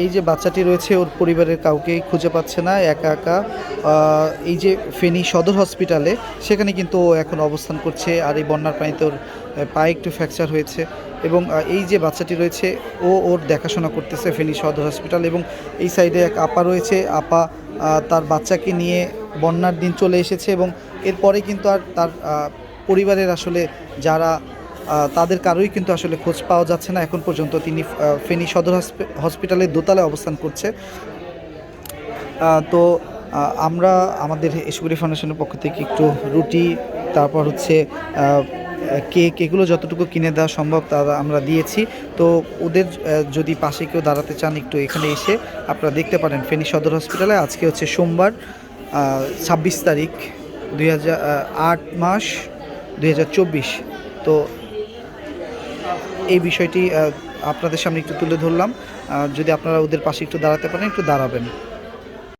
এই যে বাচ্চাটি রয়েছে ওর পরিবারের কাউকেই খুঁজে পাচ্ছে না, একা একা এই যে ফেনী সদর হসপিটালে সেখানে কিন্তু ও এখন অবস্থান করছে। আর এই বন্যার পানিতে ওর পায়ে একটু ফ্র্যাকচার হয়েছে এবং এই যে বাচ্চাটি রয়েছে ওর দেখাশোনা করতেছে ফেনী সদর হসপিটাল। এবং এই সাইডে এক আপা রয়েছে, আপা তার বাচ্চাকে নিয়ে বন্যার দিন চলে এসেছে এবং এরপরে কিন্তু আর তার পরিবারের আসলে যারা তাদের কারোই কিন্তু আসলে খোঁজ পাওয়া যাচ্ছে না এখন পর্যন্ত। তিনি ফেনী সদর হসপিটালের দোতলায় অবস্থান করছে। তো আমরা আমাদের এসুগুরি ফাউন্ডেশনের পক্ষ থেকে একটু রুটি, তারপর হচ্ছে কেক, এগুলো যতটুকু কিনে দেওয়া সম্ভব তা আমরা দিয়েছি। তো ওদের যদি পাশে কেউ দাঁড়াতে চান একটু এখানে এসে আপনারা দেখতে পারেন ফেনী সদর হসপিটালে। আজকে হচ্ছে সোমবার 26 তারিখ 8 মাস 2024। তো এই বিষয়টি আপনাদের সামনে একটু তুলে ধরলাম। যদি আপনারা ওদের পাশে একটু দাঁড়াতে পারেন, একটু দাঁড়াবেন।